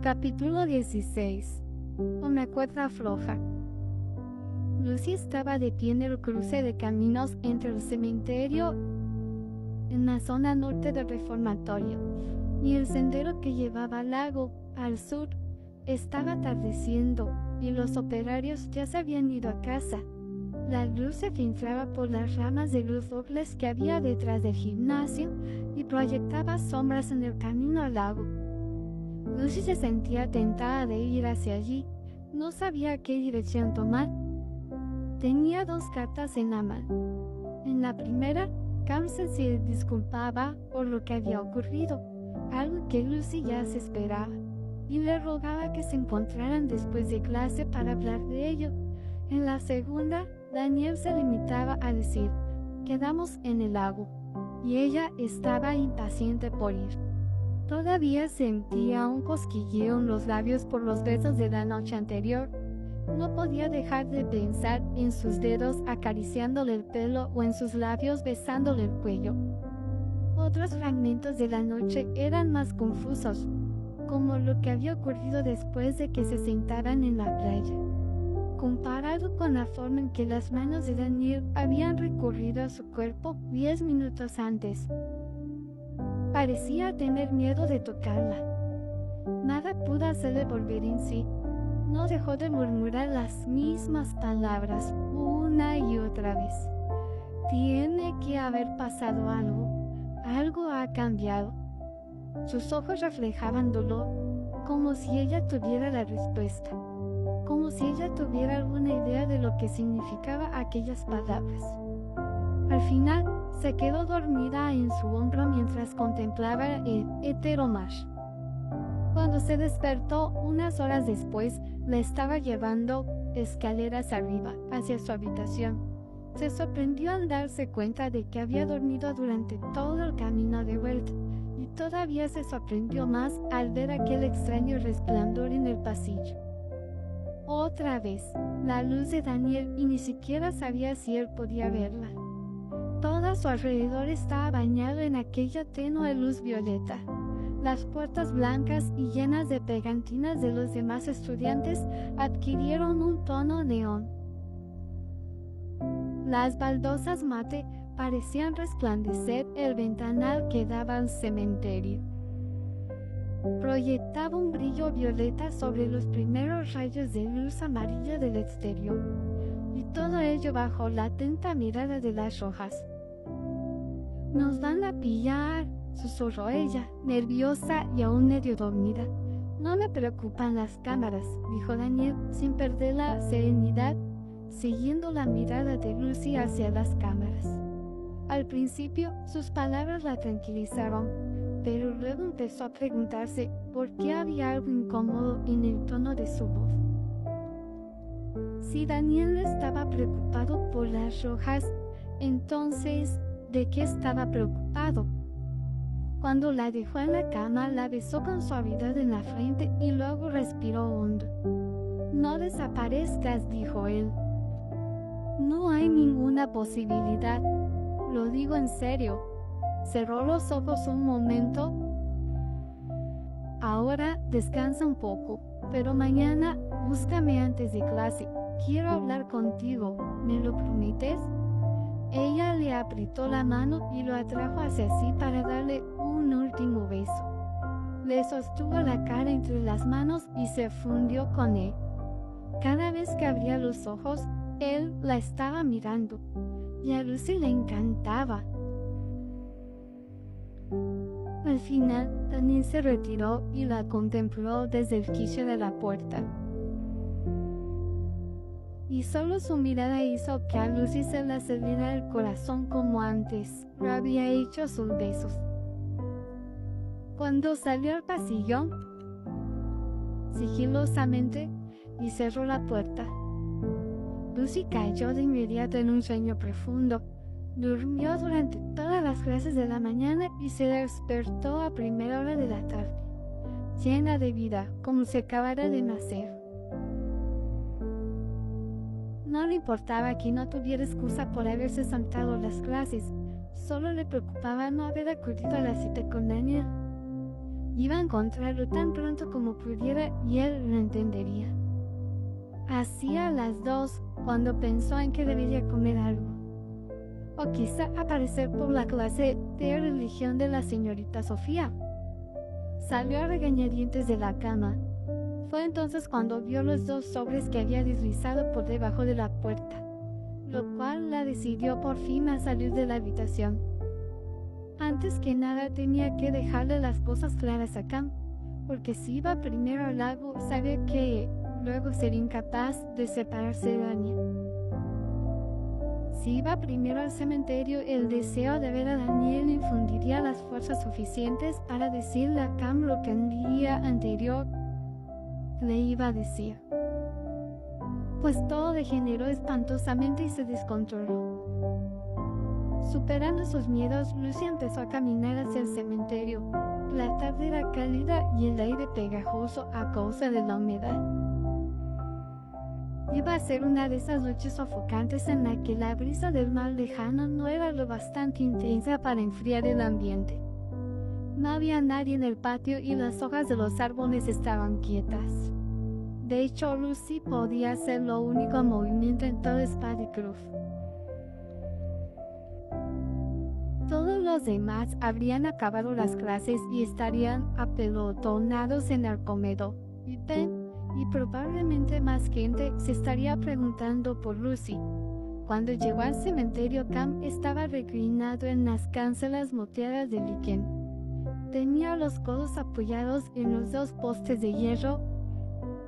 Capítulo 16. Una cuerda floja. Lucy estaba de pie en el cruce de caminos entre el cementerio en la zona norte del reformatorio y el sendero que llevaba al lago al sur. Estaba atardeciendo y los operarios ya se habían ido a casa. La luz se filtraba por las ramas de luz dobles que había detrás del gimnasio y proyectaba sombras en el camino al lago. Lucy se sentía tentada de ir hacia allí. No sabía qué dirección tomar. Tenía dos cartas en la mano. En la primera, Kamsen se disculpaba por lo que había ocurrido, algo que Lucy ya se esperaba, y le rogaba que se encontraran después de clase para hablar de ello. En la segunda, Daniel se limitaba a decir, quedamos en el lago, y ella estaba impaciente por ir. Todavía sentía un cosquilleo en los labios por los besos de la noche anterior. No podía dejar de pensar en sus dedos acariciándole el pelo o en sus labios besándole el cuello. Otros fragmentos de la noche eran más confusos, como lo que había ocurrido después de que se sentaran en la playa, comparado con la forma en que las manos de Daniel habían recurrido a su cuerpo 10 minutos antes. Parecía tener miedo de tocarla. Nada pudo hacerle volver en sí. No dejó de murmurar las mismas palabras una y otra vez. Tiene que haber pasado algo. Algo ha cambiado. Sus ojos reflejaban dolor, como si ella tuviera la respuesta, como si ella tuviera alguna idea de lo que significaban aquellas palabras. Al final, se quedó dormida en su hombro mientras contemplaba el Heteromar. Cuando se despertó unas horas después, la estaba llevando escaleras arriba, hacia su habitación. Se sorprendió al darse cuenta de que había dormido durante todo el camino de vuelta, y todavía se sorprendió más al ver aquel extraño resplandor en el pasillo. Otra vez, la luz de Daniel, y ni siquiera sabía si él podía verla. Todo a su alrededor estaba bañado en aquella tenue luz violeta. Las puertas blancas y llenas de pegantinas de los demás estudiantes adquirieron un tono neón. Las baldosas mate parecían resplandecer el ventanal que daba al cementerio. Proyectaba un brillo violeta sobre los primeros rayos de luz amarilla del exterior, y todo ello bajo la atenta mirada de las rojas. «Nos van a pillar», susurró ella, nerviosa y aún medio dormida. «No me preocupan las cámaras», dijo Daniel, sin perder la serenidad, siguiendo la mirada de Lucy hacia las cámaras. Al principio, sus palabras la tranquilizaron, pero luego empezó a preguntarse por qué había algo incómodo en el tono de su voz. Si Daniel estaba preocupado por las rojas, entonces, ¿de qué estaba preocupado? Cuando la dejó en la cama, la besó con suavidad en la frente y luego respiró hondo. «No desaparezcas», dijo él. «No hay ninguna posibilidad. Lo digo en serio». Cerró los ojos un momento. «Ahora descansa un poco, pero mañana búscame antes de clase. Quiero hablar contigo. ¿Me lo prometes?» Ella le apretó la mano y lo atrajo hacia sí para darle un último beso. Le sostuvo la cara entre las manos y se fundió con él. Cada vez que abría los ojos, él la estaba mirando, y a Lucy le encantaba. Al final, Daniel se retiró y la contempló desde el quicio de la puerta. Y solo su mirada hizo que a Lucy se le acelerara el corazón como antes lo había hecho sus besos. Cuando salió al pasillo, sigilosamente, y cerró la puerta, Lucy cayó de inmediato en un sueño profundo. Durmió durante todas las clases de la mañana y se despertó a primera hora de la tarde, llena de vida, como si acabara de nacer. No le importaba que no tuviera excusa por haberse saltado las clases, solo le preocupaba no haber acudido a la cita con Daniel. Iba a encontrarlo tan pronto como pudiera y él lo entendería. Hacía las 2 cuando pensó en que debería comer algo. O quizá aparecer por la clase de religión de la señorita Sofía. Salió a regañadientes de la cama. Fue entonces cuando vio los 2 sobres que había deslizado por debajo de la puerta, lo cual la decidió por fin a salir de la habitación. Antes que nada tenía que dejarle las cosas claras a Cam, porque si iba primero al lago sabía que luego sería incapaz de separarse de Daniel. Si iba primero al cementerio, el deseo de ver a Daniel infundiría las fuerzas suficientes para decirle a Cam lo que el día anterior le iba a decir. Pues todo degeneró espantosamente y se descontroló. Superando sus miedos, Lucy empezó a caminar hacia el cementerio. La tarde era cálida y el aire pegajoso a causa de la humedad. Iba a ser una de esas noches sofocantes en la que la brisa del mar lejano no era lo bastante intensa para enfriar el ambiente. No había nadie en el patio y las hojas de los árboles estaban quietas. De hecho, Lucy podía hacer lo único movimiento en todo Spade Grove. Todos los demás habrían acabado las clases y estarían apelotonados en el comedor. Y Ben, y probablemente más gente, se estaría preguntando por Lucy. Cuando llegó al cementerio, Cam estaba reclinado en las cancelas moteadas de liquen. Tenía los codos apoyados en los 2 postes de hierro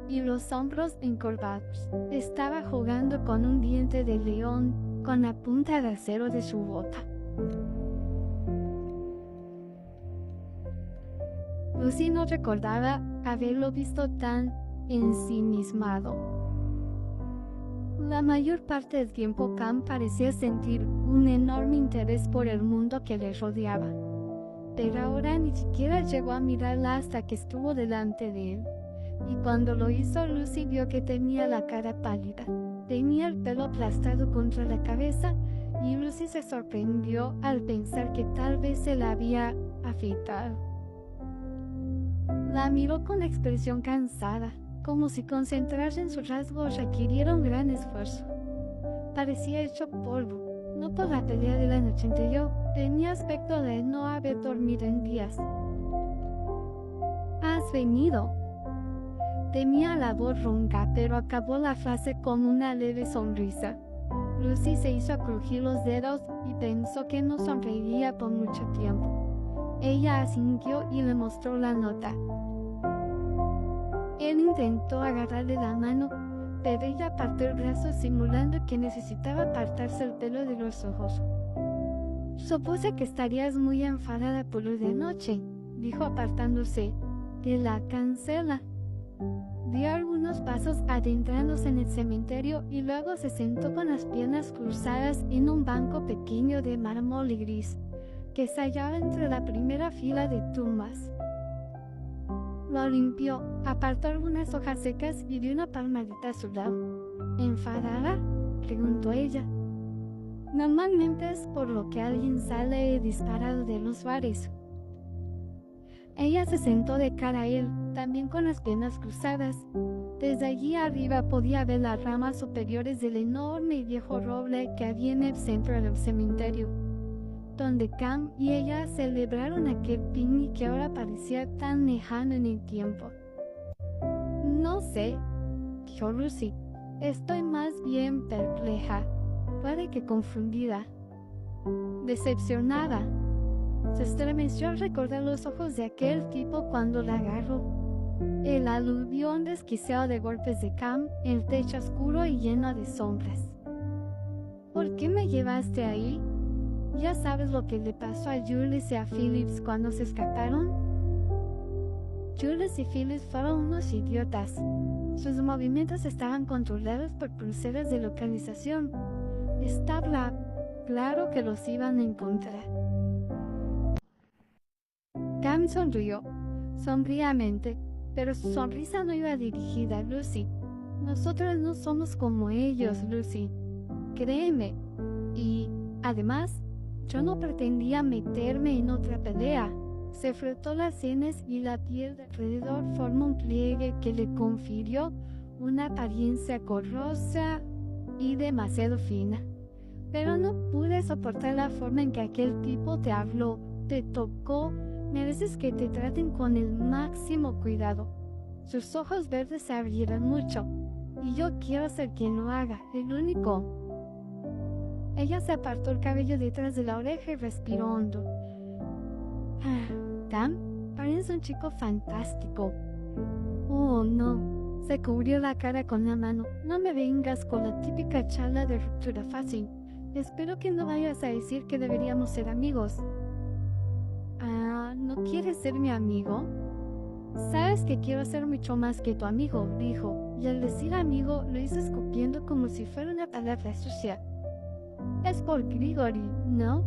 y los hombros encorvados. Estaba jugando con un diente de león con la punta de acero de su bota. Lucy no recordaba haberlo visto tan ensimismado. La mayor parte del tiempo Cam parecía sentir un enorme interés por el mundo que le rodeaba, pero ahora ni siquiera llegó a mirarla hasta que estuvo delante de él, y cuando lo hizo Lucy vio que tenía la cara pálida, tenía el pelo aplastado contra la cabeza, y Lucy se sorprendió al pensar que tal vez se la había afeitado. La miró con expresión cansada, como si concentrarse en sus rasgos requiriera un gran esfuerzo. Parecía hecho polvo, no por la pelea de la noche anterior, tenía aspecto de no haber dormido en días. ¿Has venido? Temía la voz ronca, pero acabó la frase con una leve sonrisa. Lucy se hizo crujir los dedos y pensó que no sonreiría por mucho tiempo. Ella asintió y le mostró la nota. Él intentó agarrarle la mano, pero ella apartó el brazo simulando que necesitaba apartarse el pelo de los ojos. Supuse que estarías muy enfadada por lo de anoche, dijo apartándose de la cancela. Dio algunos pasos adentrándose en el cementerio y luego se sentó con las piernas cruzadas en un banco pequeño de mármol y gris que se hallaba entre la primera fila de tumbas. Lo limpió, apartó algunas hojas secas y dio una palmadita a su lado. ¿Enfadada?, preguntó ella. Normalmente es por lo que alguien sale disparado de los bares. Ella se sentó de cara a él, también con las piernas cruzadas. Desde allí arriba podía ver las ramas superiores del enorme y viejo roble que había en el centro del cementerio, donde Cam y ella celebraron aquel picnic que ahora parecía tan lejano en el tiempo. No sé, dijo Lucy. Estoy más bien perpleja, puede que confundida, decepcionada. Se estremeció al recordar los ojos de aquel tipo cuando la agarró. El aluvión desquiciado de golpes de Cam, el techo oscuro y lleno de sombras. ¿Por qué me llevaste ahí? ¿Ya sabes lo que le pasó a Jules y a Phillips cuando se escaparon? Jules y Phillips fueron unos idiotas. Sus movimientos estaban controlados por pulseras de localización. Estaba claro que los iban a encontrar. Cam sonrió, sombríamente, pero su sonrisa no iba dirigida a Lucy. Nosotros no somos como ellos, Lucy. Créeme. Y, además, yo no pretendía meterme en otra pelea. Se frotó las sienes y la piel de alrededor formó un pliegue que le confirió una apariencia corrosa y demasiado fina. Pero no pude soportar la forma en que aquel tipo te habló, te tocó. Mereces que te traten con el máximo cuidado. Sus ojos verdes se abrieron mucho, y yo quiero ser quien lo haga, el único. Ella se apartó el cabello detrás de la oreja y respiró hondo. Cam, pareces un chico fantástico. Oh, no. Se cubrió la cara con la mano. No me vengas con la típica charla de ruptura fácil. Espero que no vayas a decir que deberíamos ser amigos. ¿No quieres ser mi amigo? Sabes que quiero ser mucho más que tu amigo, dijo, y al decir amigo lo hizo escupiendo como si fuera una palabra sucia. Es por Grigori, ¿no?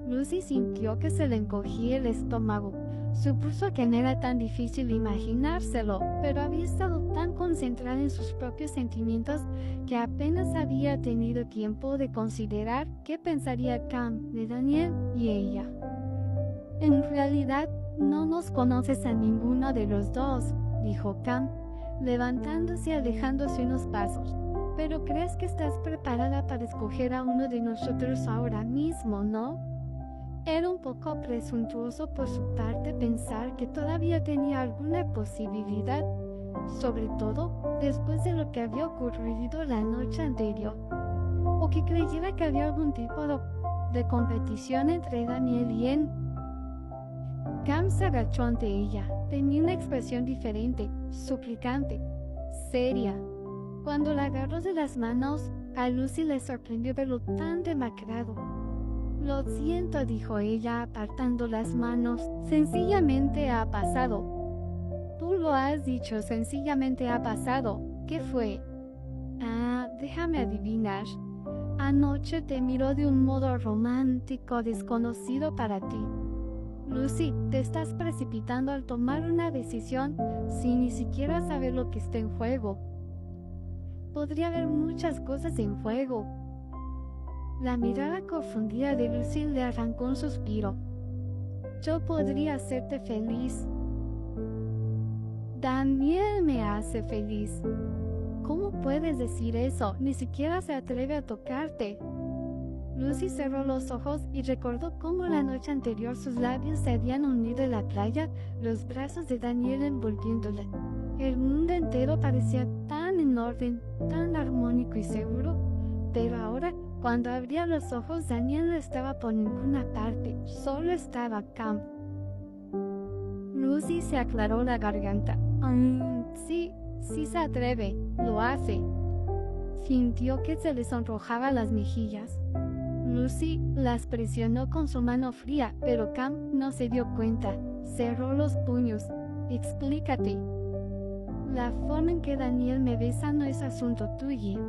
Lucy sintió que se le encogía el estómago. Supuso que no era tan difícil imaginárselo, pero había estado tan concentrada en sus propios sentimientos que apenas había tenido tiempo de considerar qué pensaría Cam de Daniel y ella. En realidad, no nos conoces a ninguno de los dos, dijo Cam, levantándose y alejándose unos pasos. Pero crees que estás preparada para escoger a uno de nosotros ahora mismo, ¿no? Era un poco presuntuoso por su parte pensar que todavía tenía alguna posibilidad, sobre todo después de lo que había ocurrido la noche anterior, o que creyera que había algún tipo de competición entre Daniel y él. Cam se agachó ante ella. Tenía una expresión diferente, suplicante, seria. Cuando la agarró de las manos, a Lucy le sorprendió verlo tan demacrado. Lo siento, dijo ella, apartando las manos. Sencillamente ha pasado. Tú lo has dicho, sencillamente ha pasado. ¿Qué fue? Déjame adivinar. Anoche te miró de un modo romántico desconocido para ti. Lucy, te estás precipitando al tomar una decisión sin ni siquiera saber lo que está en juego. Podría haber muchas cosas en juego. La mirada confundida de Lucy le arrancó un suspiro. Yo podría hacerte feliz. Daniel me hace feliz. ¿Cómo puedes decir eso? Ni siquiera se atreve a tocarte. Lucy cerró los ojos y recordó cómo la noche anterior sus labios se habían unido en la playa, los brazos de Daniel envolviéndola. El mundo entero parecía tan en orden, tan armónico y seguro, pero ahora, cuando abría los ojos, Daniel no estaba por ninguna parte, solo estaba Cam. Lucy se aclaró la garganta. Sí se atreve, lo hace. Sintió que se le sonrojaban las mejillas. Lucy las presionó con su mano fría, pero Cam no se dio cuenta. Cerró los puños. Explícate. La forma en que Daniel me besa no es asunto tuyo.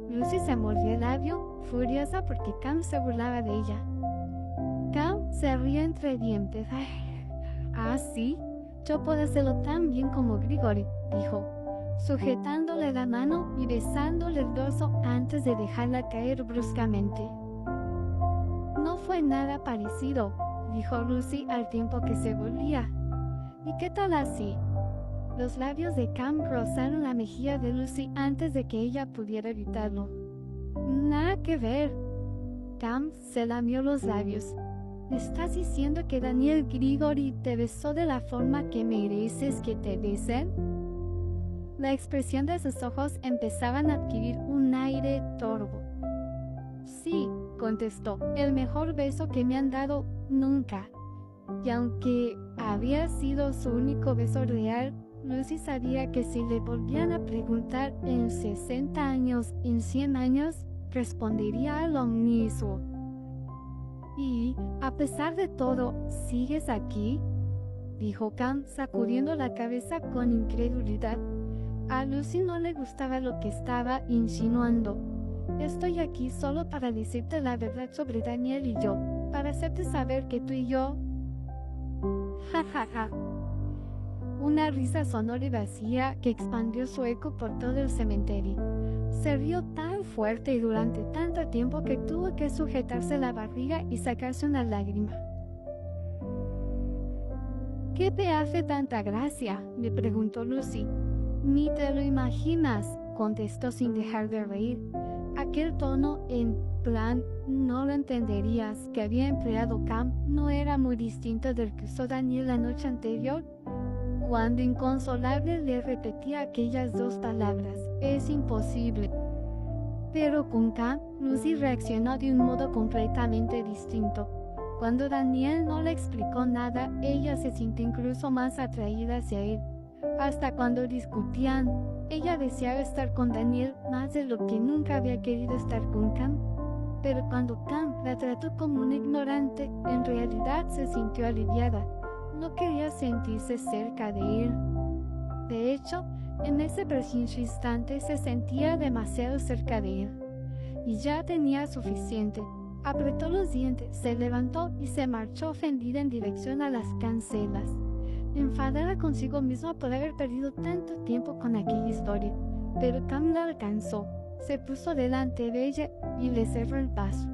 Lucy se mordió el labio, furiosa porque Cam se burlaba de ella. Cam se rió entre dientes. ¿Sí? Yo puedo hacerlo tan bien como Grigori, dijo, sujetándole la mano y besándole el dorso antes de dejarla caer bruscamente. No fue nada parecido, dijo Lucy al tiempo que se volvía. ¿Y qué tal así? Los labios de Cam rozaron la mejilla de Lucy antes de que ella pudiera evitarlo. Nada que ver. Cam se lamió los labios. ¿Estás diciendo que Daniel Grigori te besó de la forma que mereces que te besen? La expresión de sus ojos empezaban a adquirir un aire torvo. Sí, contestó, el mejor beso que me han dado nunca. Y aunque había sido su único beso real, Lucy sabía que si le volvían a preguntar en 60 años, en 100 años, respondería lo mismo. Y, a pesar de todo, ¿sigues aquí?, dijo Cam, sacudiendo la cabeza con incredulidad. A Lucy no le gustaba lo que estaba insinuando. Estoy aquí solo para decirte la verdad sobre Daniel y yo, para hacerte saber que tú y yo... Ja, ja, ja. Una risa sonora y vacía que expandió su eco por todo el cementerio. Se rió tan fuerte y durante tanto tiempo que tuvo que sujetarse la barriga y sacarse una lágrima. ¿Qué te hace tanta gracia?, me preguntó Lucy. Ni te lo imaginas, contestó sin dejar de reír. Aquel tono en plan, no lo entenderías, que había empleado Cam no era muy distinto del que usó Daniel la noche anterior, cuando inconsolable le repetía aquellas dos palabras: es imposible. Pero con Cam, Lucy reaccionó de un modo completamente distinto. Cuando Daniel no le explicó nada, ella se sintió incluso más atraída hacia él. Hasta cuando discutían, ella deseaba estar con Daniel más de lo que nunca había querido estar con Cam. Pero cuando Cam la trató como un ignorante, en realidad se sintió aliviada. No quería sentirse cerca de él. De hecho, en ese preciso instante se sentía demasiado cerca de él. Y ya tenía suficiente. Apretó los dientes, se levantó y se marchó ofendida en dirección a las cancelas, enfadada consigo misma por haber perdido tanto tiempo con aquella historia. Pero Cam la alcanzó, se puso delante de ella y le cerró el paso.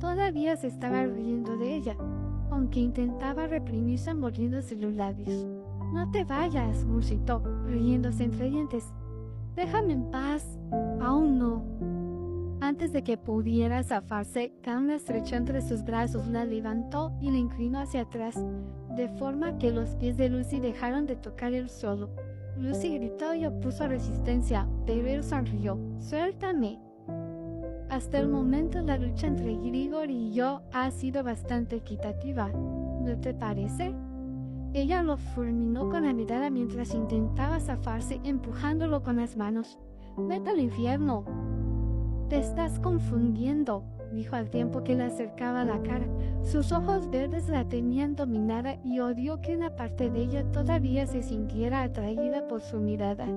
Todavía se estaba riendo de ella, aunque intentaba reprimirse mordiéndose los labios. «No te vayas», musitó, riéndose entre dientes. «Déjame en paz». «Aún no». Antes de que pudiera zafarse, Cam la estrechó entre sus brazos, la levantó y la inclinó hacia atrás, de forma que los pies de Lucy dejaron de tocar el suelo. Lucy gritó y opuso resistencia, pero él sonrió. «Suéltame». Hasta el momento la lucha entre Grigor y yo ha sido bastante equitativa, ¿no te parece? Ella lo fulminó con la mirada mientras intentaba zafarse, empujándolo con las manos. «Vete al infierno». «Te estás confundiendo», dijo al tiempo que le acercaba la cara. Sus ojos verdes la tenían dominada y odió que una parte de ella todavía se sintiera atraída por su mirada.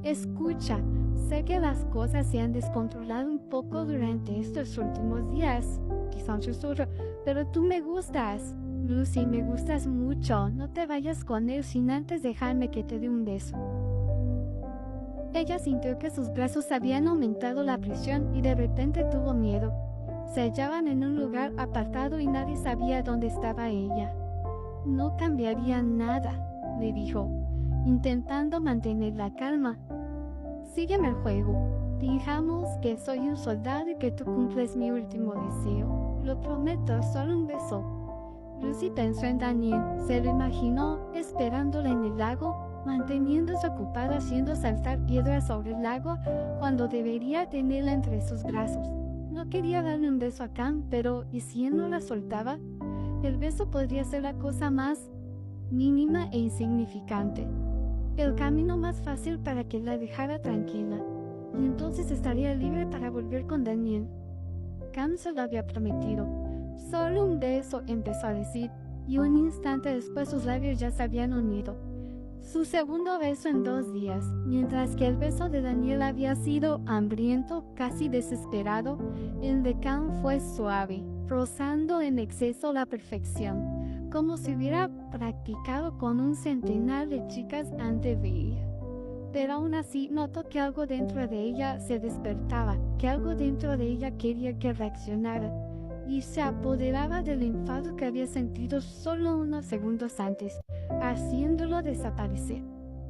«Escucha, sé que las cosas se han descontrolado un poco durante estos últimos días», quizá un susurro, «pero tú me gustas. Lucy, me gustas mucho. No te vayas con él sin antes dejarme que te dé un beso». Ella sintió que sus brazos habían aumentado la presión y de repente tuvo miedo. Se hallaban en un lugar apartado y nadie sabía dónde estaba ella. «No cambiaría nada», le dijo, intentando mantener la calma. «Sígueme el juego. Digamos que soy un soldado y que tú cumples mi último deseo. Lo prometo, solo un beso». Lucy pensó en Daniel, se lo imaginó esperándola en el lago, manteniéndose ocupada haciendo saltar piedras sobre el lago cuando debería tenerla entre sus brazos. No quería darle un beso a Cam, pero ¿y si él no la soltaba? El beso podría ser la cosa más mínima e insignificante, el camino más fácil para que la dejara tranquila, y entonces estaría libre para volver con Daniel. Cam se lo había prometido. «Solo un beso», empezó a decir, y un instante después sus labios ya se habían unido. Su segundo beso en 2 días, mientras que el beso de Daniel había sido hambriento, casi desesperado, el de Cam fue suave, rozando en exceso la perfección, como si hubiera practicado con un centenar de chicas antes de ir. Pero aún así notó que algo dentro de ella se despertaba, que algo dentro de ella quería que reaccionara, y se apoderaba del enfado que había sentido solo unos segundos antes, haciéndolo desaparecer.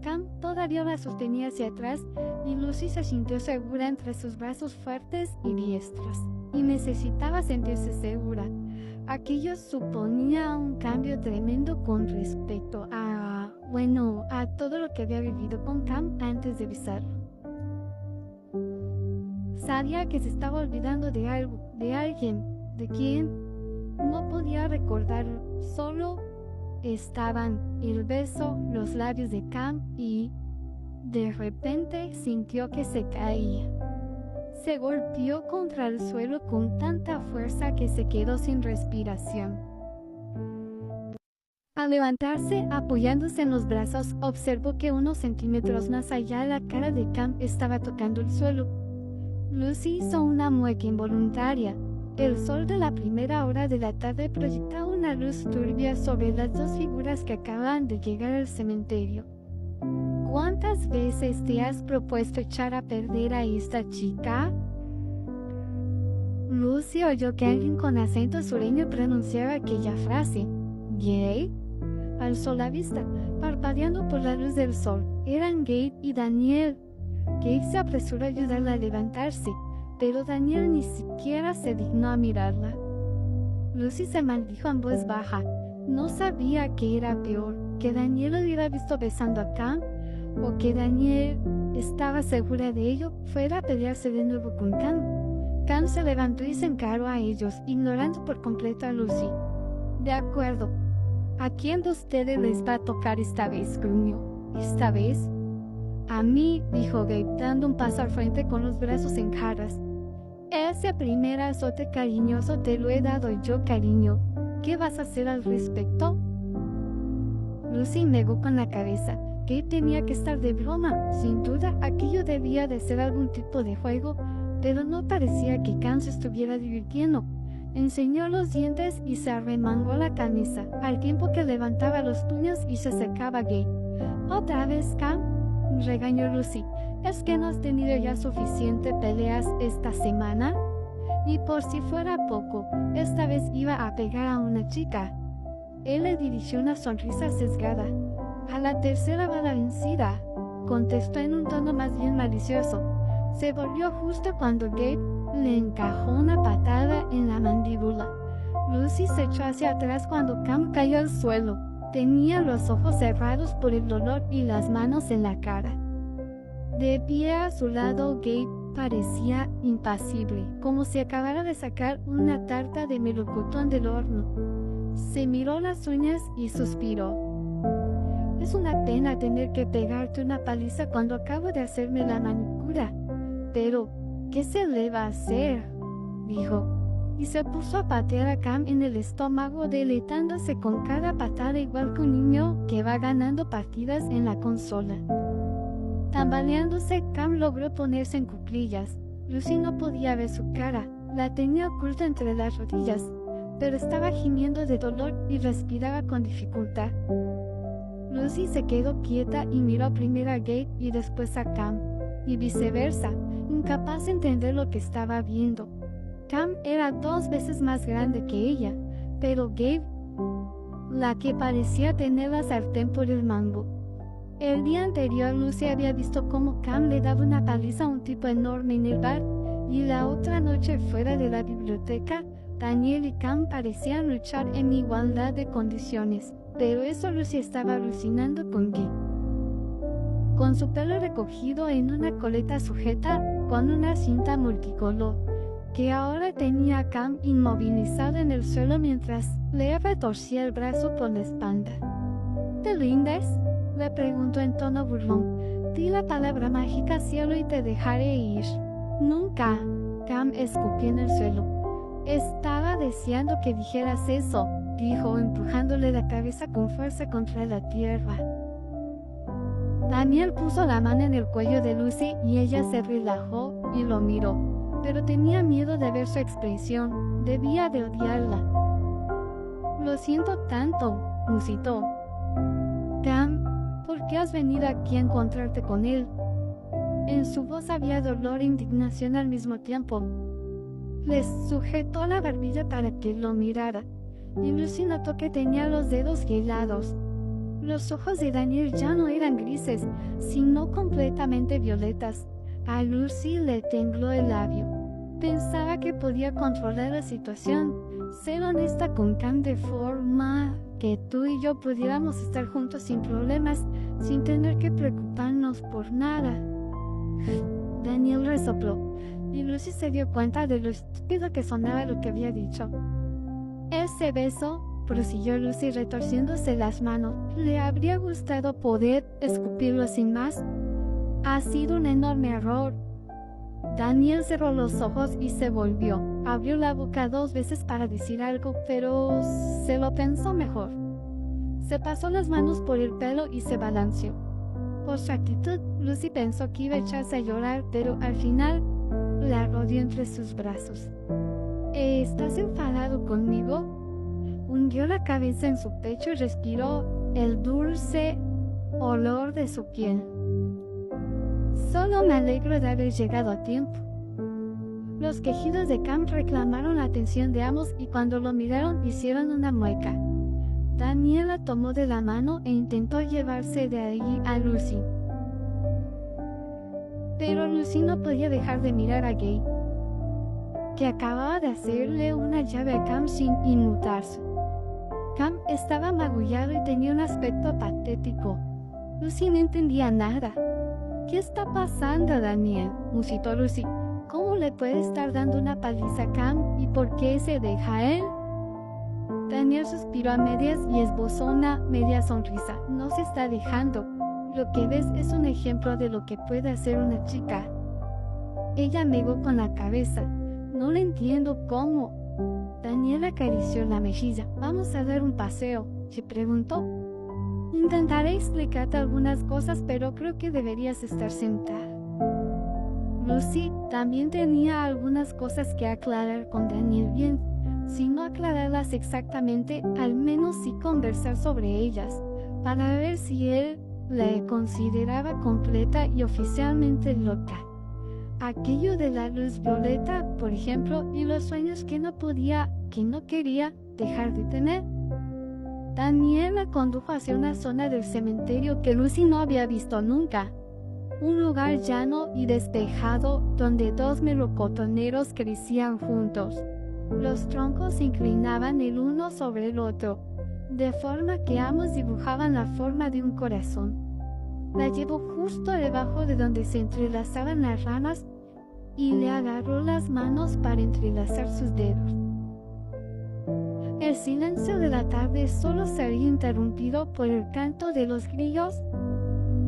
Cam todavía la sostenía hacia atrás y Lucy se sintió segura entre sus brazos fuertes y diestros, y necesitaba sentirse segura. Aquello suponía un cambio tremendo con respecto a todo lo que había vivido con Cam antes de besarlo. Sabía que se estaba olvidando de algo, de alguien. ¿De quién? No podía recordarlo, solo estaban el beso, los labios de Cam y, de repente, sintió que se caía. Se golpeó contra el suelo con tanta fuerza que se quedó sin respiración. Al levantarse, apoyándose en los brazos, observó que unos centímetros más allá la cara de Cam estaba tocando el suelo. Lucy hizo una mueca involuntaria. El sol de la primera hora de la tarde proyectaba una luz turbia sobre las dos figuras que acababan de llegar al cementerio. ¿Cuántas veces te has propuesto echar a perder a esta chica? Lucy oyó que alguien con acento sureño pronunciaba aquella frase. ¿Gay? alzó la vista, parpadeando por la luz del sol. Eran Gabe y Daniel. Gabe se apresuró a ayudarla a levantarse, pero Daniel ni siquiera se dignó a mirarla. Lucy se maldijo en voz baja. No sabía qué era peor, que Daniel hubiera visto besando a Cam, o que Daniel, estaba segura de ello, fuera a pelearse de nuevo con Cam. Cam se levantó y se encaró a ellos, ignorando por completo a Lucy. De acuerdo. ¿A quién de ustedes les va a tocar esta vez, gruñó? ¿Esta vez? A mí, dijo Gabe, dando un paso al frente con los brazos en jarras. Ese primer azote cariñoso te lo he dado yo, cariño. ¿Qué vas a hacer al respecto? Lucy negó con la cabeza. Gabe tenía que estar de broma. Sin duda, aquello debía de ser algún tipo de juego, pero no parecía que Cam se estuviera divirtiendo. Enseñó los dientes y se arremangó la camisa, al tiempo que levantaba los puños y se secaba Gabe. ¿Otra vez, Cam?, regañó Lucy. ¿Es que no has tenido ya suficiente peleas esta semana? Y por si fuera poco, esta vez iba a pegar a una chica. Él le dirigió una sonrisa sesgada. A la tercera va la vencida, contestó en un tono más bien malicioso. Se volvió justo cuando Gabe le encajó una patada en la mandíbula. Lucy se echó hacia atrás cuando Cam cayó al suelo. Tenía los ojos cerrados por el dolor y las manos en la cara. De pie a su lado, Gabe parecía impasible, como si acabara de sacar una tarta de melocotón del horno. Se miró las uñas y suspiró. Es una pena tener que pegarte una paliza cuando acabo de hacerme la manicura. Pero, ¿qué se le va a hacer?, dijo, y se puso a patear a Cam en el estómago, deleitándose con cada patada igual que un niño que va ganando partidas en la consola. Tambaleándose, Cam logró ponerse en cuclillas. Lucy no podía ver su cara, la tenía oculta entre las rodillas, pero estaba gimiendo de dolor y respiraba con dificultad. Lucy se quedó quieta y miró primero a Gabe y después a Cam, y viceversa, incapaz de entender lo que estaba viendo. Cam era 2 veces más grande que ella, pero Gabe, la que parecía tener la sartén por el mango. El día anterior, Lucy había visto cómo Cam le daba una paliza a un tipo enorme en el bar, y la otra noche fuera de la biblioteca, Daniel y Cam parecían luchar en igualdad de condiciones, pero eso Lucy estaba alucinando con Gabe. Con su pelo recogido en una coleta sujeta con una cinta multicolor, que ahora tenía a Cam inmovilizado en el suelo mientras le retorcía el brazo por la espalda. ¿Te rindes?, le preguntó en tono burlón. Di la palabra mágica cielo y te dejaré ir. Nunca. Cam escupió en el suelo. Estaba deseando que dijeras eso, dijo, empujándole la cabeza con fuerza contra la tierra. Daniel puso la mano en el cuello de Lucy y ella se relajó y lo miró, pero tenía miedo de ver su expresión. Debía de odiarla. Lo siento tanto, musitó. Cam, ¿por qué has venido aquí a encontrarte con él? En su voz había dolor e indignación al mismo tiempo. Les sujetó la barbilla para que lo mirara, y Lucy notó que tenía los dedos helados. Los ojos de Daniel ya no eran grises, sino completamente violetas. A Lucy le tembló el labio. Pensaba que podía controlar la situación, ser honesta con Cam de forma que tú y yo pudiéramos estar juntos sin problemas, sin tener que preocuparnos por nada. Daniel resopló, y Lucy se dio cuenta de lo estúpido que sonaba lo que había dicho. Ese beso, prosiguió Lucy retorciéndose las manos, ¿le habría gustado poder escupirlo sin más? Ha sido un enorme error. Daniel cerró los ojos y se volvió. Abrió la boca 2 veces para decir algo, pero se lo pensó mejor. Se pasó las manos por el pelo y se balanceó. Por su actitud, Lucy pensó que iba a echarse a llorar, pero al final la rodeó entre sus brazos. ¿Estás enfadado conmigo? Hundió la cabeza en su pecho y respiró el dulce olor de su piel. Solo me alegro de haber llegado a tiempo. Los quejidos de Cam reclamaron la atención de ambos y cuando lo miraron hicieron una mueca. Daniel la tomó de la mano e intentó llevarse de allí a Lucy. Pero Lucy no podía dejar de mirar a Gabe, que acababa de hacerle una llave a Cam sin inmutarse. Cam estaba magullado y tenía un aspecto patético. Lucy no entendía nada. ¿Qué está pasando, Daniel?, musitó Lucy. ¿Cómo le puede estar dando una paliza a Cam y por qué se deja a él? Daniel suspiró a medias y esbozó una media sonrisa. No se está dejando. Lo que ves es un ejemplo de lo que puede hacer una chica. Ella negó con la cabeza. No le entiendo cómo. Daniel acarició la mejilla. ¿Vamos a dar un paseo?, se preguntó. Intentaré explicarte algunas cosas, pero creo que deberías estar sentada. Lucy también tenía algunas cosas que aclarar con Daniel, bien, si no aclararlas exactamente, al menos sí conversar sobre ellas, para ver si él la consideraba completa y oficialmente loca. Aquello de la luz violeta, por ejemplo, y los sueños que no quería dejar de tener. Daniel la condujo hacia una zona del cementerio que Lucy no había visto nunca. Un lugar llano y despejado donde dos melocotoneros crecían juntos. Los troncos se inclinaban el uno sobre el otro, de forma que ambos dibujaban la forma de un corazón. La llevó justo debajo de donde se entrelazaban las ramas y le agarró las manos para entrelazar sus dedos. El silencio de la tarde solo sería interrumpido por el canto de los grillos,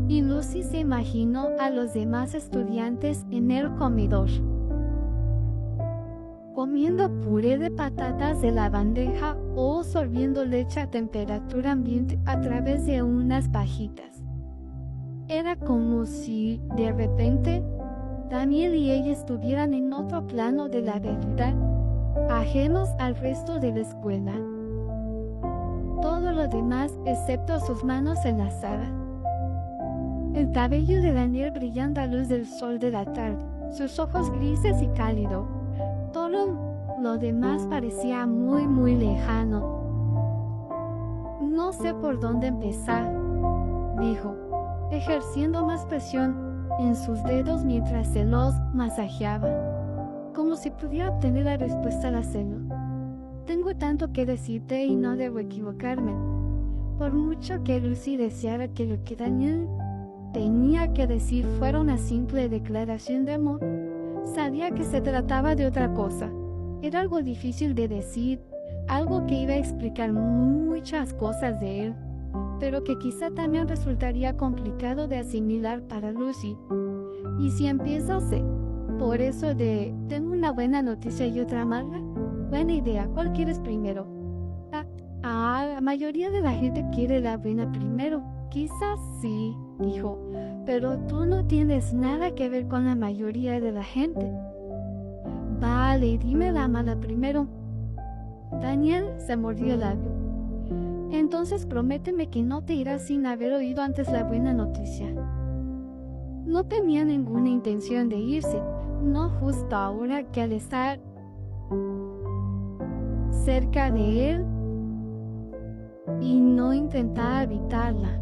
y Lucy se imaginó a los demás estudiantes en el comedor, comiendo puré de patatas de la bandeja o sorbiendo leche a temperatura ambiente a través de unas pajitas. Era como si, de repente, Daniel y ella estuvieran en otro plano de la realidad, ajenos al resto de la escuela. Todo lo demás, excepto sus manos enlazadas. El cabello de Daniel brillando a luz del sol de la tarde, sus ojos grises y cálidos. Todo lo demás parecía muy lejano. No sé por dónde empezar, dijo, ejerciendo más presión en sus dedos mientras se los masajeaba, como si pudiera obtener la respuesta al hacerlo. Tengo tanto que decirte y no debo equivocarme. Por mucho que Lucy deseara que lo que Daniel tenía que decir fuera una simple declaración de amor, sabía que se trataba de otra cosa. Era algo difícil de decir, algo que iba a explicar muchas cosas de él, pero que quizá también resultaría complicado de asimilar para Lucy. ¿Y si empiezo por eso de tengo una buena noticia y otra mala? Buena idea, ¿cuál quieres primero? La mayoría de la gente quiere la buena primero. Quizás sí, dijo, pero tú no tienes nada que ver con la mayoría de la gente. Vale, dime la mala primero. Daniel se mordió el labio. Entonces prométeme que no te irás sin haber oído antes la buena noticia. No tenía ninguna intención de irse, no justo ahora que al estar cerca de él y no intentaba evitarla.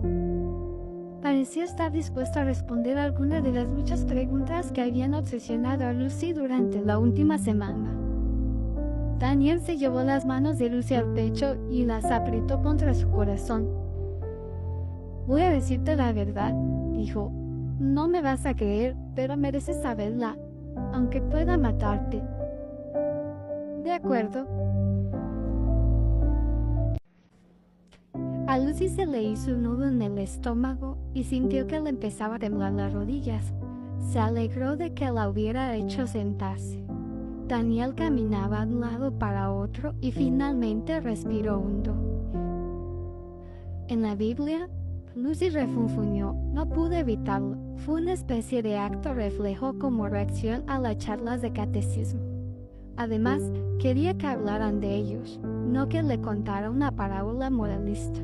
Parecía estar dispuesto a responder algunas de las muchas preguntas que habían obsesionado a Lucy durante la última semana. Daniel se llevó las manos de Lucy al pecho y las apretó contra su corazón. Voy a decirte la verdad, dijo. No me vas a creer, pero mereces saberla, aunque pueda matarte. De acuerdo. A Lucy se le hizo un nudo en el estómago y sintió que le empezaba a temblar las rodillas. Se alegró de que la hubiera hecho sentarse. Daniel caminaba de un lado para otro y finalmente respiró hondo. En la Biblia, Lucy refunfuñó. No pude evitarlo. Fue una especie de acto reflejo como reacción a las charlas de catecismo. Además, quería que hablaran de ellos, no que le contara una parábola moralista.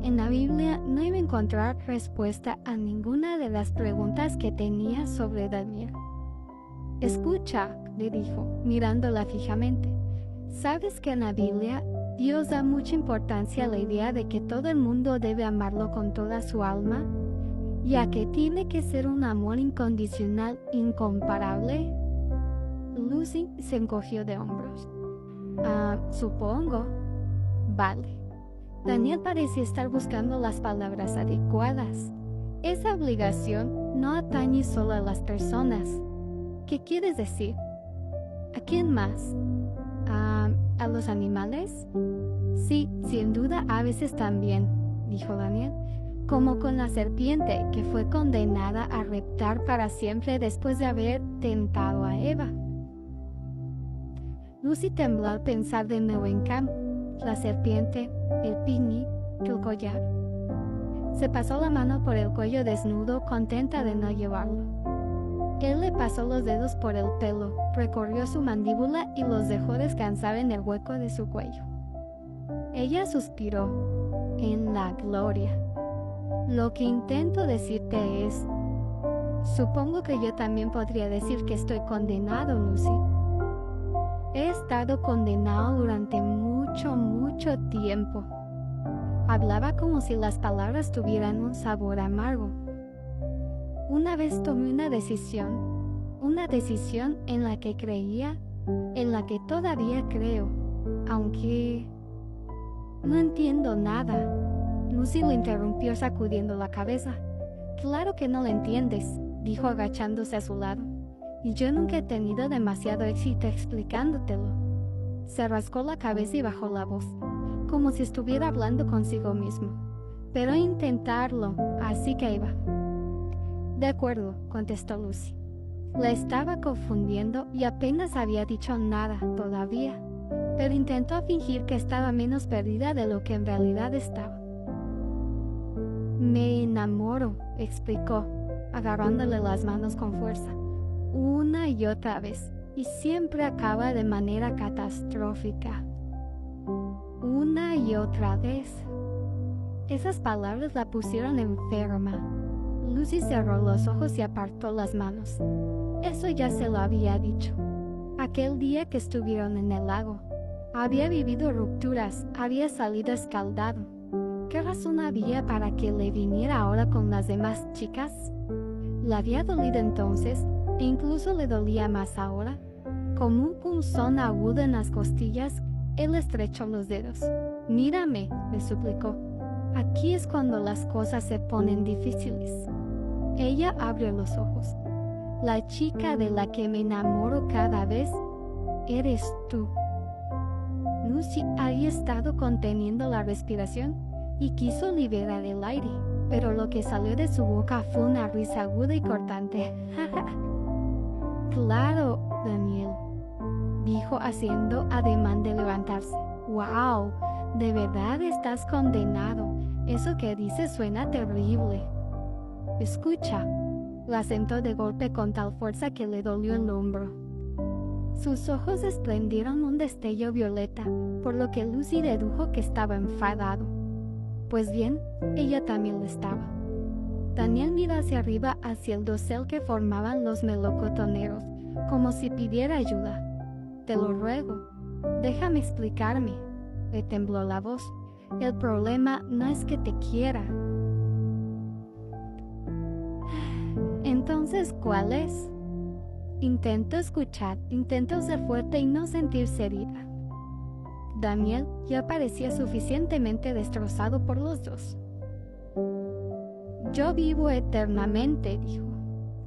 En la Biblia no iba a encontrar respuesta a ninguna de las preguntas que tenía sobre Daniel. Escucha, le dijo, mirándola fijamente. ¿Sabes que en la Biblia Dios da mucha importancia a la idea de que todo el mundo debe amarlo con toda su alma, ya que tiene que ser un amor incondicional incomparable. Lucy se encogió de hombros. Supongo. Vale. Daniel parecía estar buscando las palabras adecuadas. Esa obligación no atañe solo a las personas. ¿Qué quieres decir? ¿A quién más? ¿A los animales? Sí, sin duda a veces también, dijo Daniel, como con la serpiente que fue condenada a reptar para siempre después de haber tentado a Eva. Lucy tembló al pensar de nuevo en Cam, la serpiente, el picnic, el collar. Se pasó la mano por el cuello desnudo, contenta de no llevarlo. Él le pasó los dedos por el pelo, recorrió su mandíbula y los dejó descansar en el hueco de su cuello. Ella suspiró. En la gloria. Lo que intento decirte es, supongo que yo también podría decir que estoy condenado, Lucy. He estado condenado durante mucho tiempo. Hablaba como si las palabras tuvieran un sabor amargo. Una vez tomé una decisión en la que creía, en la que todavía creo, aunque no entiendo nada. Lucy lo interrumpió sacudiendo la cabeza. Claro que no lo entiendes, dijo agachándose a su lado, y yo nunca he tenido demasiado éxito explicándotelo. Se rascó la cabeza y bajó la voz, como si estuviera hablando consigo mismo. Pero intentarlo, así que iba. De acuerdo, contestó Lucy. La estaba confundiendo y apenas había dicho nada todavía, pero intentó fingir que estaba menos perdida de lo que en realidad estaba. Me enamoro, explicó, agarrándole las manos con fuerza, una y otra vez, y siempre acaba de manera catastrófica. Una y otra vez. Esas palabras la pusieron enferma. Lucy cerró los ojos y apartó las manos. Eso ya se lo había dicho. Aquel día que estuvieron en el lago. Había vivido rupturas, había salido escaldado. ¿Qué razón había para que le viniera ahora con las demás chicas? Le había dolido entonces, e incluso le dolía más ahora. Con un punzón agudo en las costillas, él estrechó los dedos. Mírame, le suplicó. Aquí es cuando las cosas se ponen difíciles. Ella abrió los ojos. La chica de la que me enamoro cada vez eres tú. Lucy había estado conteniendo la respiración y quiso liberar el aire, pero lo que salió de su boca fue una risa aguda y cortante. Claro, Daniel, dijo haciendo ademán de levantarse. ¡Wow! De verdad estás condenado. Eso que dices suena terrible. Escucha, la sentó de golpe con tal fuerza que le dolió el hombro. Sus ojos desprendieron un destello violeta, por lo que Lucy dedujo que estaba enfadado. Pues bien, ella también lo estaba. Daniel miró hacia arriba, hacia el dosel que formaban los melocotoneros, como si pidiera ayuda. Te lo ruego, déjame explicarme. Le tembló la voz. El problema no es que te quiera. Entonces, ¿cuál es? Intento escuchar, intento ser fuerte y no sentirse herida. Daniel ya parecía suficientemente destrozado por los dos. Yo vivo eternamente, dijo.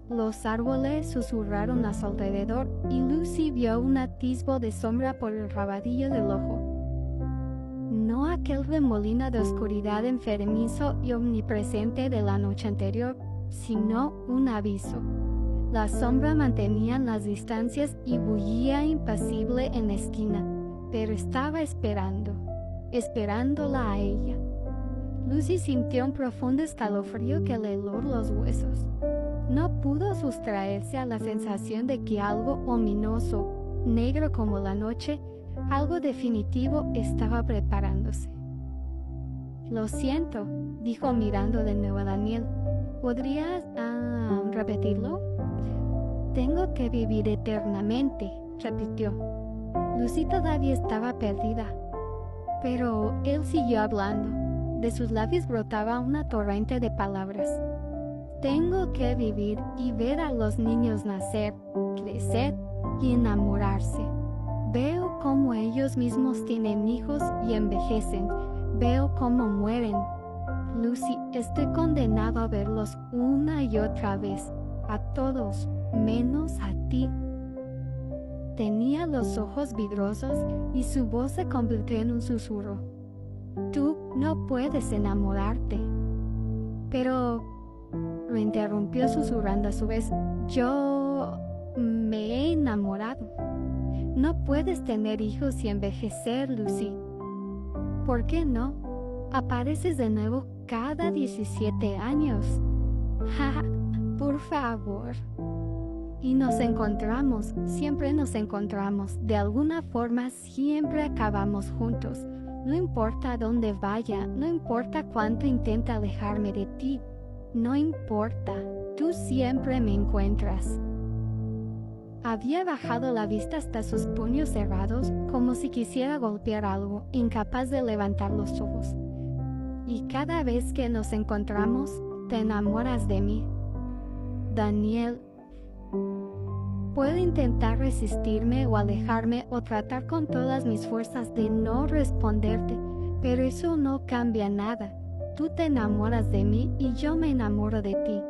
Los árboles susurraron a su alrededor y Lucy vio un atisbo de sombra por el rabadillo del ojo. No aquel remolino de oscuridad enfermizo y omnipresente de la noche anterior, sino un aviso. La sombra mantenía las distancias y bullía impasible en la esquina, pero estaba esperándola a ella. Lucy sintió un profundo escalofrío que le heló los huesos. No pudo sustraerse a la sensación de que algo ominoso, negro como la noche, algo definitivo estaba preparándose. Lo siento, dijo mirando de nuevo a Daniel. ¿Podrías repetirlo? Tengo que vivir eternamente, repitió. Lucy todavía estaba perdida. Pero él siguió hablando. De sus labios brotaba una torrente de palabras. Tengo que vivir y ver a los niños nacer, crecer y enamorarse. Veo cómo ellos mismos tienen hijos y envejecen. Veo cómo mueren. Lucy, estoy condenado a verlos una y otra vez. A todos, menos a ti. Tenía los ojos vidrosos y su voz se convirtió en un susurro. Tú no puedes enamorarte. Pero, lo interrumpió susurrando a su vez, yo me he enamorado. No puedes tener hijos y envejecer, Lucy. ¿Por qué no? Apareces de nuevo cada 17 años. Ja, por favor. Y nos encontramos, siempre nos encontramos. De alguna forma siempre acabamos juntos. No importa dónde vaya, no importa cuánto intente alejarme de ti. No importa, tú siempre me encuentras. Había bajado la vista hasta sus puños cerrados, como si quisiera golpear algo, incapaz de levantar los ojos. Y cada vez que nos encontramos, te enamoras de mí. Daniel, puedo intentar resistirme o alejarme o tratar con todas mis fuerzas de no responderte, pero eso no cambia nada. Tú te enamoras de mí y yo me enamoro de ti.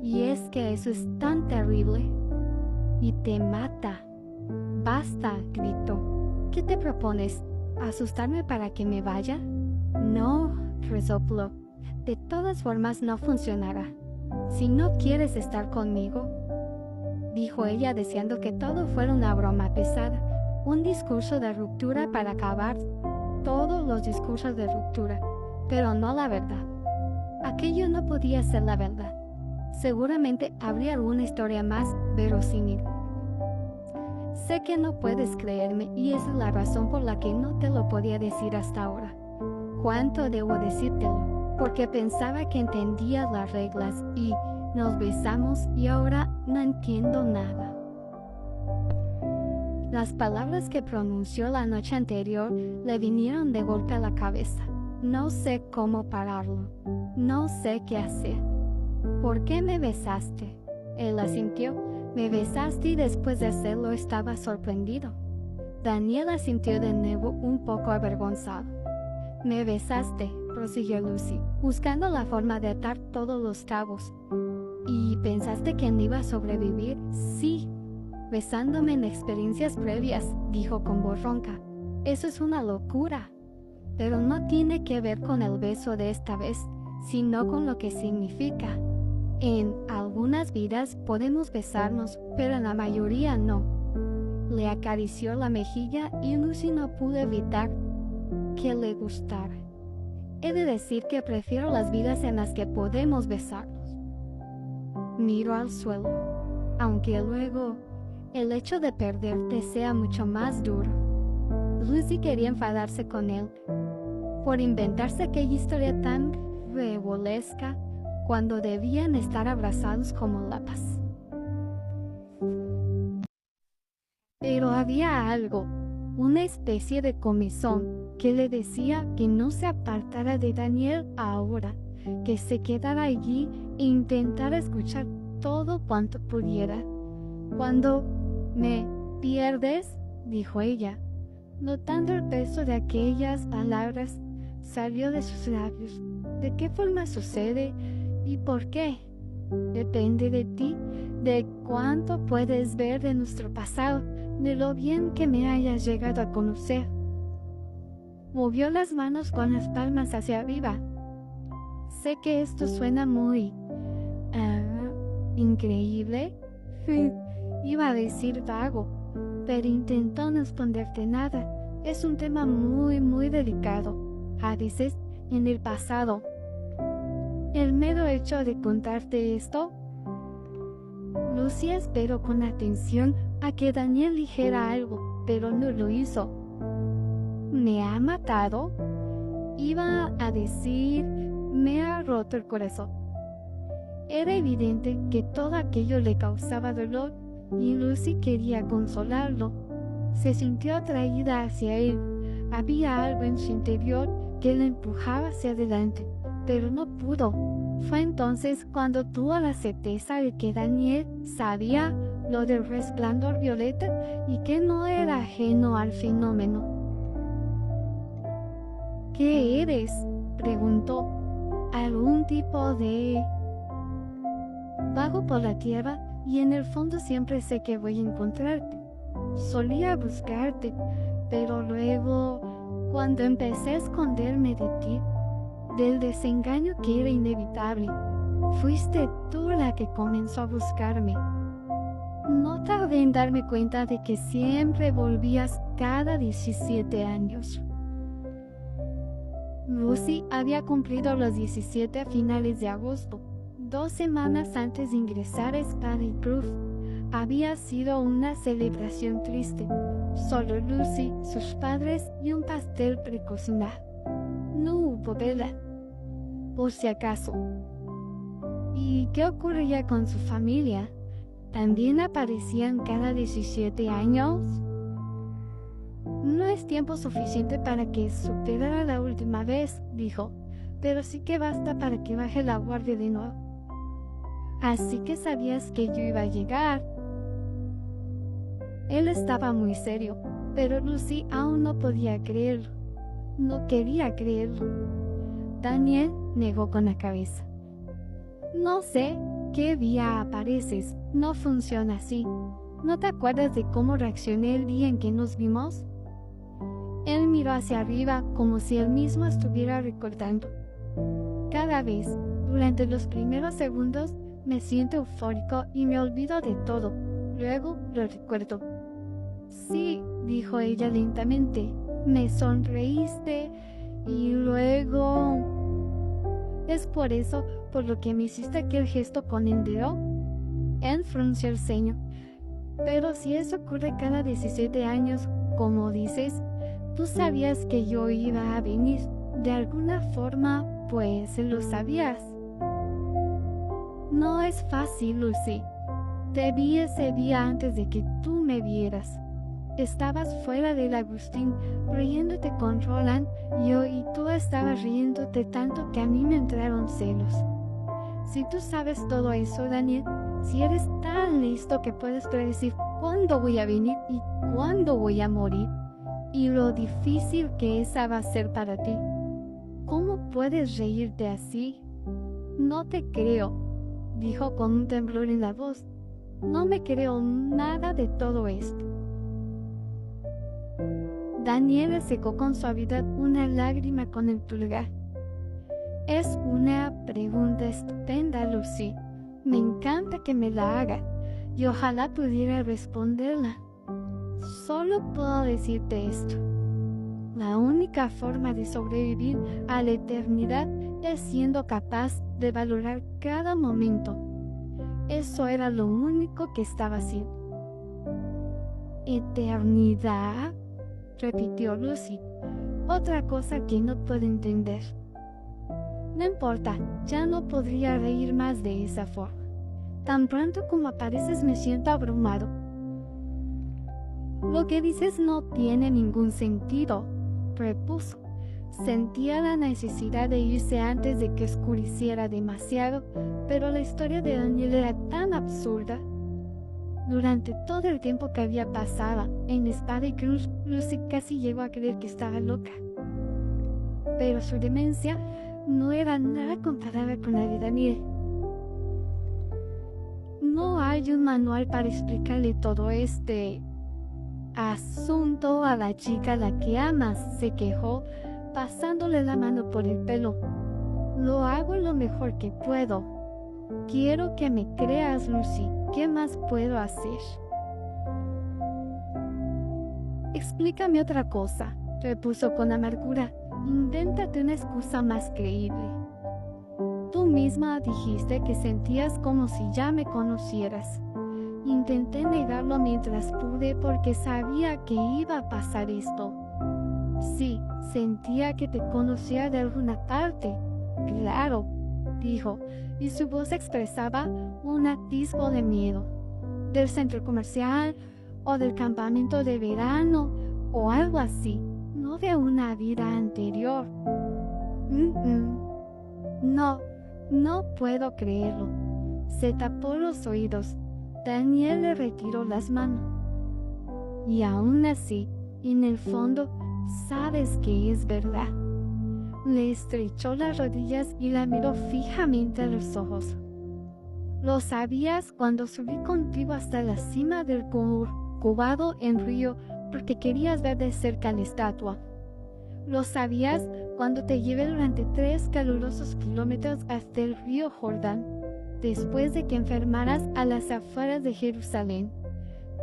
Y es que eso es tan terrible. Y te mata. Basta, gritó. ¿Qué te propones? ¿Asustarme para que me vaya? No, resopló. De todas formas no funcionará. Si no quieres estar conmigo, dijo ella deseando que todo fuera una broma pesada, un discurso de ruptura para acabar todos los discursos de ruptura, pero no la verdad. Aquello no podía ser la verdad. Seguramente habría alguna historia más verosímil. Sé que no puedes creerme y esa es la razón por la que no te lo podía decir hasta ahora. ¿Cuánto debo decírtelo? Porque pensaba que entendías las reglas y nos besamos y ahora no entiendo nada. Las palabras que pronunció la noche anterior le vinieron de golpe a la cabeza. No sé cómo pararlo. No sé qué hacer. ¿Por qué me besaste? Él asintió. Me besaste y después de hacerlo estaba sorprendido. Daniel asintió de nuevo un poco avergonzado. Me besaste, prosiguió Lucy, buscando la forma de atar todos los cabos. ¿Y pensaste que no iba a sobrevivir? Sí, besándome en experiencias previas, dijo con voz ronca. Eso es una locura. Pero no tiene que ver con el beso de esta vez, sino con lo que significa. En algunas vidas podemos besarnos, pero en la mayoría no. Le acarició la mejilla y Lucy no pudo evitar que le gustara. He de decir que prefiero las vidas en las que podemos besarnos. Miró al suelo, aunque luego el hecho de perderte sea mucho más duro. Lucy quería enfadarse con él por inventarse aquella historia tan revolesca cuando debían estar abrazados como lapas. Pero había algo, una especie de comezón, que le decía que no se apartara de Daniel ahora, que se quedara allí e intentara escuchar todo cuanto pudiera. Cuando me pierdes, dijo ella, notando el peso de aquellas palabras, salió de sus labios. ¿De qué forma sucede y por qué? Depende de ti, de cuánto puedes ver de nuestro pasado, de lo bien que me hayas llegado a conocer. Movió las manos con las palmas hacia arriba. Sé que esto suena muy increíble. Iba a decir vago, pero intentó no responderte nada. Es un tema muy delicado. Dices, en el pasado. El mero hecho de contarte esto. Lucy esperó con atención a que Daniel dijera algo, pero no lo hizo. ¿Me ha matado? Iba a decir, me ha roto el corazón. Era evidente que todo aquello le causaba dolor y Lucy quería consolarlo. Se sintió atraída hacia él, Había algo en su interior que le empujaba hacia adelante, pero no pudo. Fue entonces cuando tuvo la certeza de que Daniel sabía lo del resplandor violeta y que no era ajeno al fenómeno. ¿Qué eres?, preguntó. Algún tipo de... Vago por la tierra y en el fondo siempre sé que voy a encontrarte. Solía buscarte, pero luego, cuando empecé a esconderme de ti, del desengaño que era inevitable, fuiste tú la que comenzó a buscarme. No tardé en darme cuenta de que siempre volvías cada 17 años. Lucy había cumplido los 17 a finales de agosto, 2 semanas antes de ingresar a Espada y Cruz. Había sido una celebración triste. Solo Lucy, sus padres y un pastel precocinado. No hubo vela, por si acaso. ¿Y qué ocurría con su familia? ¿También aparecían cada 17 años? No es tiempo suficiente para que superara la última vez, dijo, pero sí que basta para que baje la guardia de nuevo. Así que sabías que yo iba a llegar. Él estaba muy serio, pero Lucy aún no podía creerlo. No quería creerlo. Daniel negó con la cabeza. No sé qué día apareces. No funciona así. ¿No te acuerdas de cómo reaccioné el día en que nos vimos? Él miró hacia arriba como si él mismo estuviera recordando. Cada vez, durante los primeros segundos, me siento eufórico y me olvido de todo. Luego lo recuerdo. Sí, dijo ella lentamente. Me sonreíste y luego... ¿Es por eso por lo que me hiciste aquel gesto con el dedo? Él frunció el ceño. Pero si eso ocurre cada 17 años, como dices, tú sabías que yo iba a venir. De alguna forma, pues lo sabías. No es fácil, Lucy. Te vi ese día antes de que tú me vieras. Estabas fuera del Agustín, riéndote con Roland, y tú estabas riéndote tanto que a mí me entraron celos. Si tú sabes todo eso, Daniel, si eres tan listo que puedes predecir cuándo voy a venir y cuándo voy a morir, y lo difícil que esa va a ser para ti, ¿cómo puedes reírte así? No te creo, dijo con un temblor en la voz. No me creo nada de todo esto. Daniel le secó con suavidad una lágrima con el pulgar. Es una pregunta estupenda, Lucy. Me encanta que me la haga y ojalá pudiera responderla. Solo puedo decirte esto. La única forma de sobrevivir a la eternidad es siendo capaz de valorar cada momento. Eso era lo único que estaba haciendo. ¿Eternidad?, repitió Lucy. Otra cosa que no puedo entender. No importa, ya no podría reír más de esa forma. Tan pronto como apareces me siento abrumado. Lo que dices no tiene ningún sentido, repuso. Sentía la necesidad de irse antes de que oscureciera demasiado, pero la historia de Daniel era tan absurda. Durante todo el tiempo que había pasado en Espada y Cruz, Lucy casi llegó a creer que estaba loca. Pero su demencia no era nada comparada con la de Daniel. No hay un manual para explicarle todo este asunto a la chica a la que amas, se quejó, pasándole la mano por el pelo. Lo hago lo mejor que puedo. Quiero que me creas, Lucy. ¿Qué más puedo hacer? Explícame otra cosa, repuso con amargura. Invéntate una excusa más creíble. Tú misma dijiste que sentías como si ya me conocieras. Intenté negarlo mientras pude porque sabía que iba a pasar esto. Sí, sentía que te conocía de alguna parte. Claro, dijo, y su voz expresaba un atisbo de miedo. Del centro comercial, o del campamento de verano, o algo así. No no de una vida anterior. No, no puedo creerlo. Se tapó los oídos. Daniel le retiró las manos. Y aún así, en el fondo, sabes que es verdad. Le estrechó las rodillas y la miró fijamente a los ojos. Lo sabías cuando subí contigo hasta la cima del Corcovado en Río porque querías ver de cerca la estatua. Lo sabías cuando te llevé durante 3 calurosos kilómetros hasta el río Jordán, después de que enfermaras a las afueras de Jerusalén.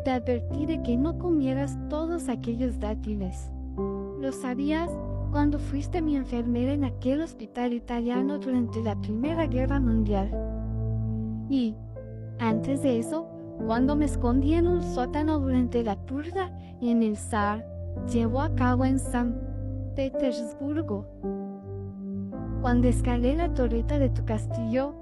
Te advertí de que no comieras todos aquellos dátiles. Lo sabías cuando fuiste mi enfermera en aquel hospital italiano durante la Primera Guerra Mundial. Y, antes de eso, cuando me escondí en un sótano durante la purga en el Saar, llevó a cabo en San Petersburgo. Cuando escalé la torreta de tu castillo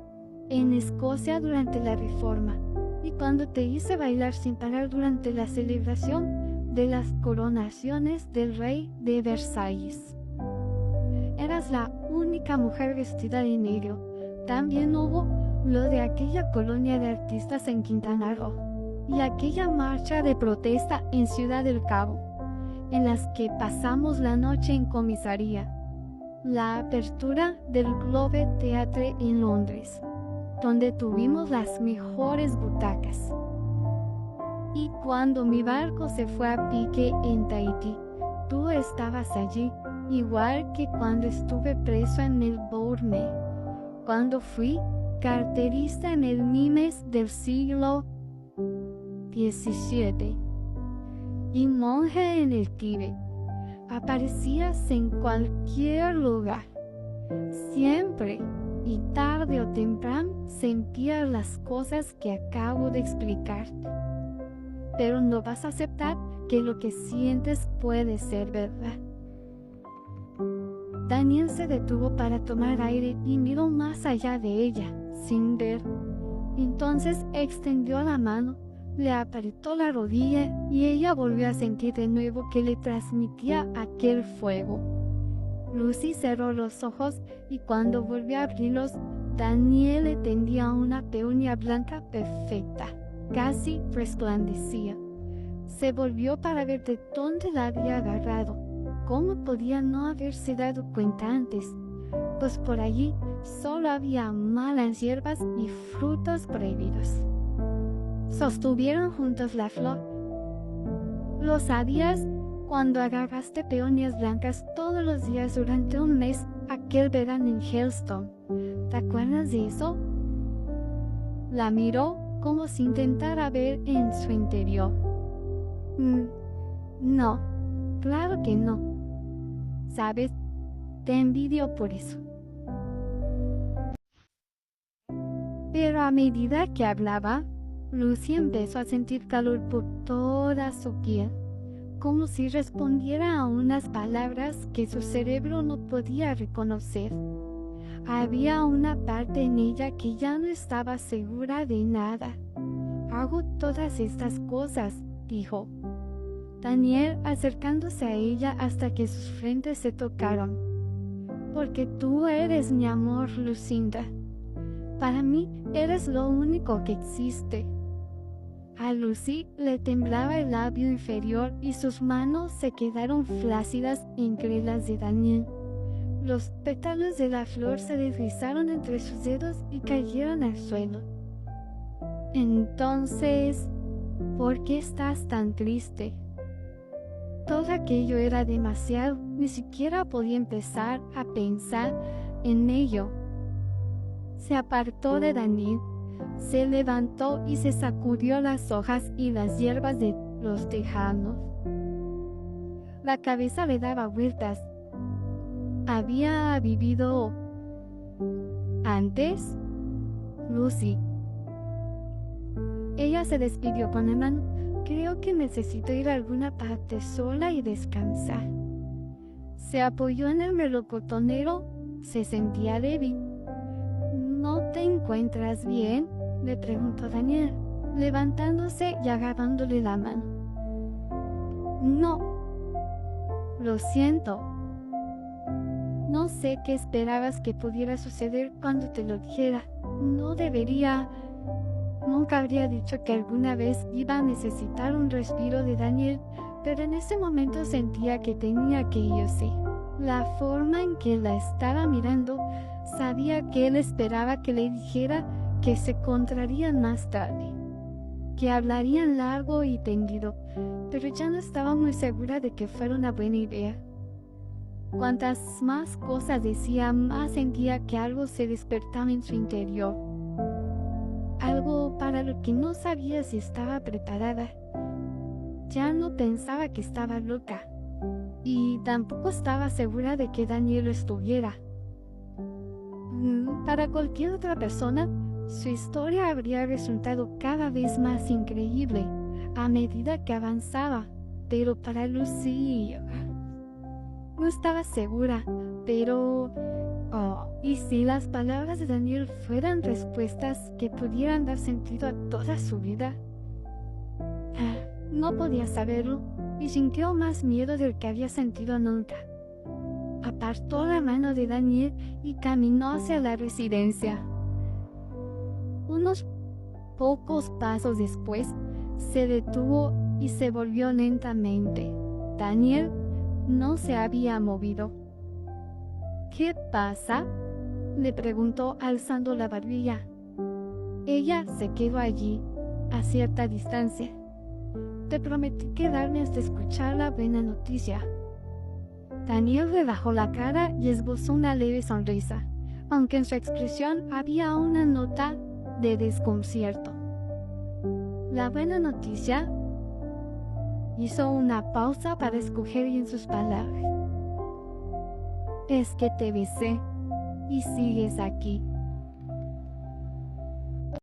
en Escocia durante la Reforma, y cuando te hice bailar sin parar durante la celebración de las coronaciones del rey de Versalles. Eras la única mujer vestida de negro. También hubo lo de aquella colonia de artistas en Quintana Roo y aquella marcha de protesta en Ciudad del Cabo, en las que pasamos la noche en comisaría, la apertura del Globe Theatre en Londres, donde tuvimos las mejores butacas, y cuando mi barco se fue a pique en Tahití, tú estabas allí, igual que cuando estuve preso en Melbourne, cuando fui carterista en el Nimes del siglo XVII y monje en el Tíbet. Aparecías en cualquier lugar. Siempre, y tarde o temprano, sentías las cosas que acabo de explicarte. Pero no vas a aceptar que lo que sientes puede ser verdad. Daniel se detuvo para tomar aire y miró más allá de ella, sin ver. Entonces extendió la mano, le apretó la rodilla y ella volvió a sentir de nuevo que le transmitía aquel fuego. Lucy cerró los ojos y cuando volvió a abrirlos, Daniel le tendía una peonia blanca perfecta, casi resplandecía. Se volvió para ver de dónde la había agarrado. ¿Cómo podía no haberse dado cuenta antes? Pues por allí solo había malas hierbas y frutos prohibidos. Sostuvieron juntos la flor. ¿Lo sabías? Cuando agarraste peonías blancas todos los días durante un mes, aquel verano en Hellstone. ¿Te acuerdas de eso? La miró como si intentara ver en su interior. No, claro que no. ¿Sabes? Te envidio por eso. Pero a medida que hablaba, Lucy empezó a sentir calor por toda su piel, como si respondiera a unas palabras que su cerebro no podía reconocer. Había una parte en ella que ya no estaba segura de nada. Hago todas estas cosas, dijo Daniel, acercándose a ella hasta que sus frentes se tocaron. Porque tú eres mi amor, Lucinda. Para mí eres lo único que existe. A Lucy le temblaba el labio inferior y sus manos se quedaron flácidas entre las de Daniel. Los pétalos de la flor se deslizaron entre sus dedos y cayeron al suelo. Entonces, ¿por qué estás tan triste? Todo aquello era demasiado, ni siquiera podía empezar a pensar en ello. Se apartó de Daniel, se levantó y se sacudió las hojas y las hierbas de los tejanos. La cabeza le daba vueltas. ¿Había vivido antes? Lucy. Ella se despidió con la mano. Creo que necesito ir a alguna parte sola y descansar. Se apoyó en el melocotonero. Se sentía débil. ¿No te encuentras bien?, le preguntó Daniel, levantándose y agarrándole la mano. No. Lo siento. No sé qué esperabas que pudiera suceder cuando te lo dijera. No debería... Nunca habría dicho que alguna vez iba a necesitar un respiro de Daniel, pero en ese momento sentía que tenía que irse. La forma en que la estaba mirando, sabía que él esperaba que le dijera que se encontrarían más tarde, que hablarían largo y tendido, pero ya no estaba muy segura de que fuera una buena idea. Cuantas más cosas decía, más sentía que algo se despertaba en su interior. Algo para lo que no sabía si estaba preparada. Ya no pensaba que estaba loca, y tampoco estaba segura de que Daniel lo estuviera. Para cualquier otra persona, su historia habría resultado cada vez más increíble a medida que avanzaba, pero para Lucy no estaba segura. Pero ¿y si las palabras de Daniel fueran respuestas que pudieran dar sentido a toda su vida? No podía saberlo, y sintió más miedo del que había sentido nunca. Apartó la mano de Daniel y caminó hacia la residencia. Unos pocos pasos después, se detuvo y se volvió lentamente. Daniel no se había movido. ¿Qué pasa?, le preguntó alzando la barbilla. Ella se quedó allí, a cierta distancia. Te prometí quedarme hasta escuchar la buena noticia. Daniel relajó la cara y esbozó una leve sonrisa, aunque en su expresión había una nota de desconcierto. La buena noticia. Hizo una pausa para escoger bien sus palabras. Es que te besé y sigues aquí.